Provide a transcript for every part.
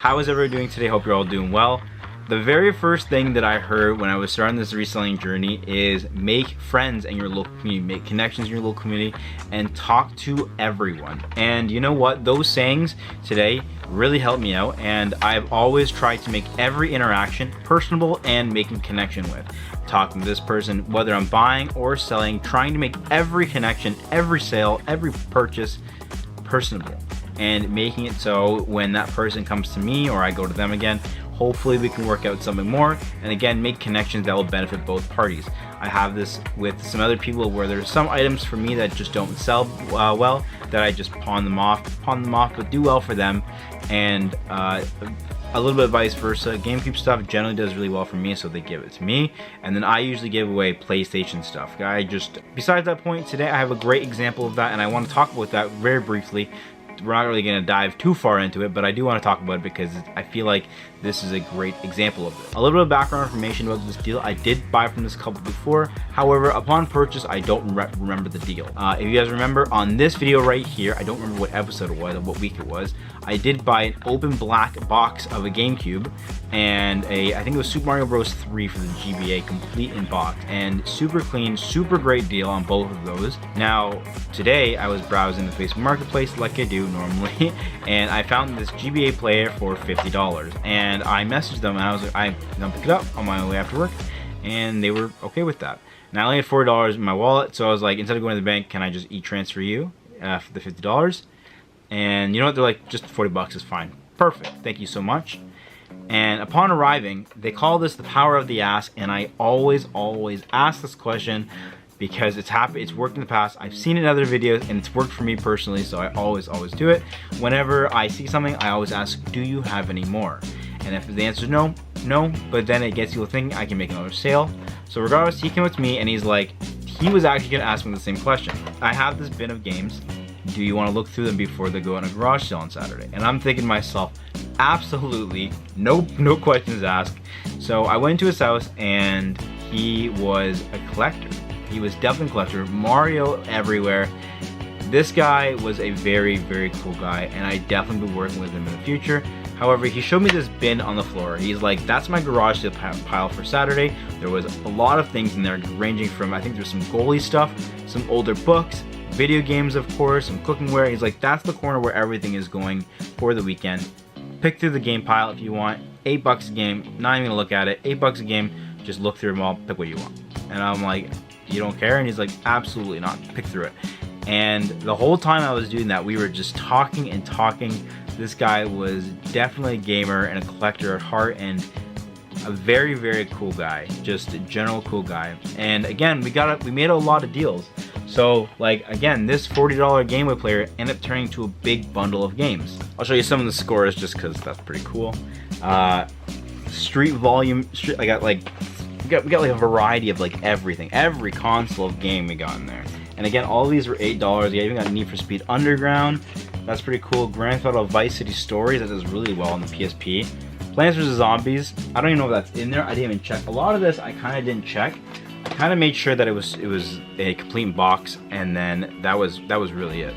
How is everyone doing today? Hope you're all doing well. The very first thing that I heard when I was starting this reselling journey is make friends in your local community, make connections in your local community, and talk to everyone. And you know what? Those sayings today really helped me out, and I've always tried to make every interaction personable and making connection with. Talking to this person, whether I'm buying or selling, trying to make every connection, every sale, every purchase personable, and making it so when that person comes to me or I go to them again, hopefully we can work out something more, and again, make connections that will benefit both parties. I have this with some other people where there's some items for me that just don't sell well, that I just pawn them off, but do well for them, and a little bit vice versa. GameCube stuff generally does really well for me, so they give it to me, and then I usually give away PlayStation stuff. Besides that point, today I have a great example of that, and I want to talk about that very briefly. We're not really going to dive too far into it, but I do want to talk about it because I feel like this is a great example of it. A little bit of background information about this deal. I did buy from this couple before. However, upon purchase, I don't remember the deal. If you guys remember on this video right here, I don't remember what episode it was or what week it was. I did buy an open black box of a GameCube and I think it was Super Mario Bros. 3 for the GBA, complete in box, and super clean, super great deal on both of those. Now, today I was browsing the Facebook Marketplace like I do normally, and I found this GBA player for $50, and I messaged them and I was like, I'm gonna pick it up on my way after work, and they were okay with that. And I only had $40 in my wallet, so I was like, instead of going to the bank, can I just e-transfer you for the $50? And you know what, they're like, just 40 bucks is fine. Perfect, thank you so much. And upon arriving, they call this the power of the ask, and I always ask this question because it's worked in the past. I've seen it in other videos and it's worked for me personally, so I always do it. Whenever I see something, I always ask, do you have any more? And if the answer is no, but then it gets you thinking I can make another sale. So regardless, he came up to me and he's like, he was actually gonna ask me the same question. I have this bin of games. Do you want to look through them before they go on a garage sale on Saturday? And I'm thinking to myself, absolutely, no questions asked. So I went to his house and he was a collector. He was definitely a collector, Mario everywhere. This guy was a very cool guy, and I definitely be working with him in the future. However, he showed me this bin on the floor. He's like, that's my garage sale pile for Saturday. There was a lot of things in there, ranging from, I think there's some goalie stuff, some older books, video games, of course, some cookingware. He's like, that's the corner where everything is going for the weekend. Pick through the game pile if you want. $8 a game, not even gonna look at it. $8 a game, just look through them all, pick what you want. And I'm like, you don't care? And he's like, absolutely not, pick through it. And the whole time I was doing that, we were just talking and talking. This guy was definitely a gamer and a collector at heart, and a very cool guy, just a general cool guy. And again, we made a lot of deals. So like, again, this $40 Game Boy player ended up turning into a big bundle of games. I'll show you some of the scores just because that's pretty cool. I got like, we got like a variety of like everything, every console of game we got in there. And again, all of these were $8. Yeah, even got Need for Speed Underground. That's pretty cool. Grand Theft Auto Vice City Stories, that does really well on the PSP. Plants vs Zombies, I don't even know if that's in there. I didn't even check. A lot of this I kind of didn't check. I kind of made sure that it was a complete box, and then that was really it.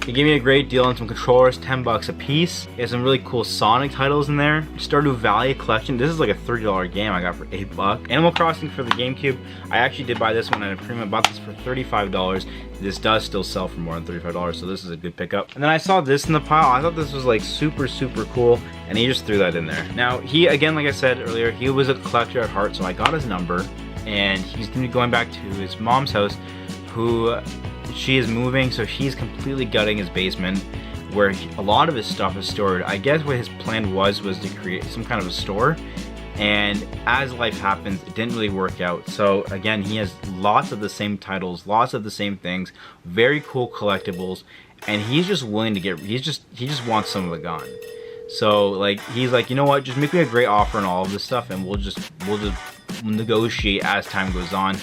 He gave me a great deal on some controllers, $10 a piece. He has some really cool Sonic titles in there. Stardew Valley collection. This is like a $30 game I got for $8. Animal Crossing for the GameCube. I actually did buy this one at a premium. Bought this for $35. This does still sell for more than $35, so this is a good pickup. And then I saw this in the pile. I thought this was like super cool, and he just threw that in there. Now, he, again, like I said earlier, he was a collector at heart, so I got his number, and he's gonna be going back to his mom's house, who she is moving, so he's completely gutting his basement where a lot of his stuff is stored. I guess what his plan was to create some kind of a store, and as life happens, it didn't really work out. So again, he has lots of the same titles, lots of the same things, very cool collectibles, and he's just willing to he just wants some of it gone. So like, he's like, you know what, just make me a great offer on all of this stuff, and we'll just negotiate as time goes on.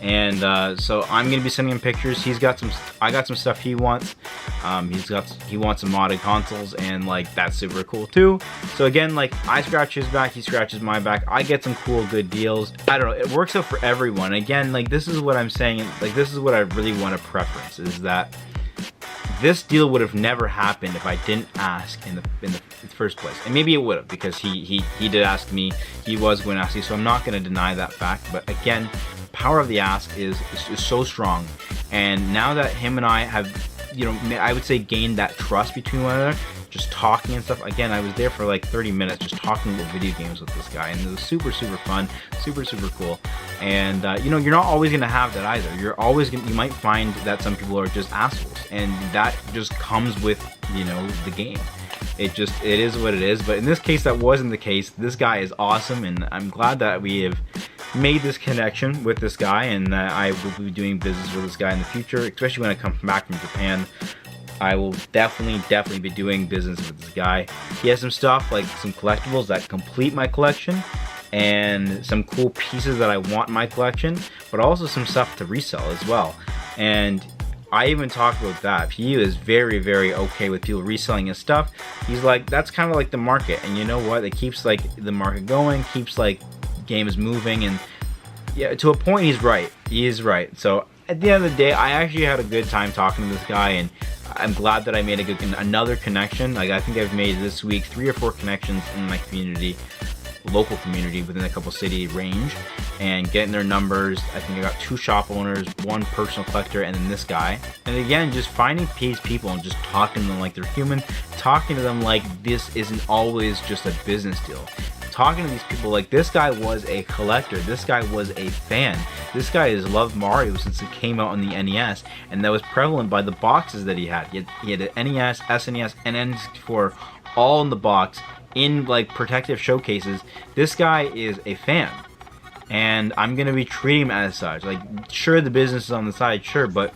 And so I'm gonna be sending him pictures. I got some stuff he wants. He wants some modded consoles, and like, that's super cool too. So again, like, I scratch his back, he scratches my back. I get some cool, good deals. I don't know, it works out for everyone. Again, like, this is what I'm saying, like, this is what I really want to preference, is that this deal would have never happened if I didn't ask in the first place. And maybe it would have, because he did ask me, he was going to ask me, so I'm not going to deny that fact. But again, power of the ask is so strong. And now that him and I have, you know, I would say gained that trust between one another, just talking and stuff. Again, I was there for like 30 minutes just talking about video games with this guy, and it was super fun, super cool. And you know, you're not always gonna have that either. You might find that some people are just assholes, and that just comes with, you know, the game. It is what it is. But in this case, that wasn't the case. This guy is awesome, and I'm glad that we have made this connection with this guy, and I will be doing business with this guy in the future, especially when I come back from Japan. I will definitely be doing business with this guy. He has some stuff, like some collectibles that complete my collection, and some cool pieces that I want in my collection, but also some stuff to resell as well. And I even talked about that. He is very okay with people reselling his stuff. He's like, that's kind of like the market, and you know what? It keeps like the market going, keeps like games moving, and yeah, to a point, he's right. He is right. So at the end of the day, I actually had a good time talking to this guy, and I'm glad that I made another connection. Like, I think I've made this week 3 or 4 connections in my community, local community, within a couple city range, and getting their numbers. I think I got 2 shop owners, 1 personal collector, and then this guy. And again, just finding these people and just talking to them like they're human, talking to them like this isn't always just a business deal. Talking to these people like this guy was a collector, this guy was a fan, this guy has loved Mario since it came out on the NES, and that was prevalent by the boxes that he had. He had an NES, SNES, and N64 all in the box in like protective showcases. This guy is a fan, and I'm gonna be treating him as such. Like, sure, the business is on the side, sure, but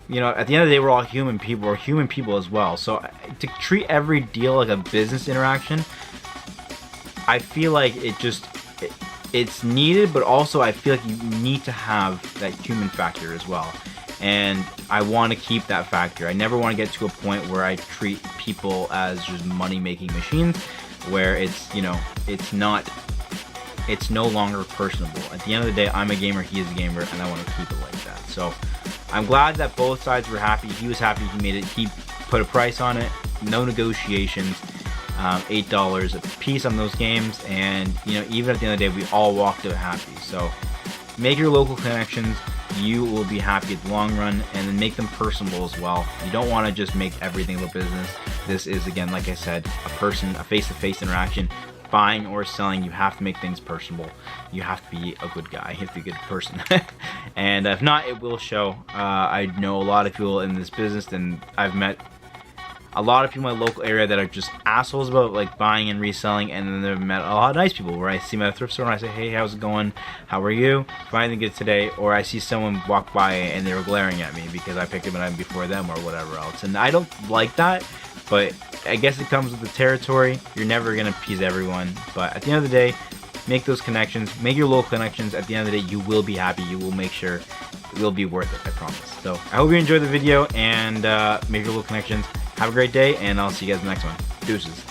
you know, at the end of the day, we're all human people. We're human people as well. So to treat every deal like a business interaction, I feel like it's needed, but also I feel like you need to have that human factor as well. And I want to keep that factor. I never want to get to a point where I treat people as just money-making machines, where it's, you know, it's no longer personable. At the end of the day, I'm a gamer, he is a gamer, and I want to keep it like that. So I'm glad that both sides were happy. He was happy, he made it, he put a price on it, no negotiations. $8 a piece on those games, and you know, even at the end of the day, we all walked out happy. So make your local connections, you will be happy at the long run, and then make them personable as well. You don't want to just make everything about business. This is, again, like I said, a face-to-face interaction. Buying or selling, you have to make things personable. You have to be a good guy, you have to be a good person. And if not, it will show. I know a lot of people in this business, and I've met a lot of people in my local area that are just assholes about like buying and reselling, and then I've met a lot of nice people where I see them at a thrift store and I say, hey, how's it going? How are you? Find anything good today? Or I see someone walk by and they were glaring at me because I picked them up before them or whatever else. And I don't like that, but I guess it comes with the territory. You're never gonna please everyone, but at the end of the day, make those connections, make your local connections. At the end of the day, you will be happy. You will make sure it will be worth it, I promise. So I hope you enjoyed the video, and make your local connections. Have a great day, and I'll see you guys in the next one. Deuces.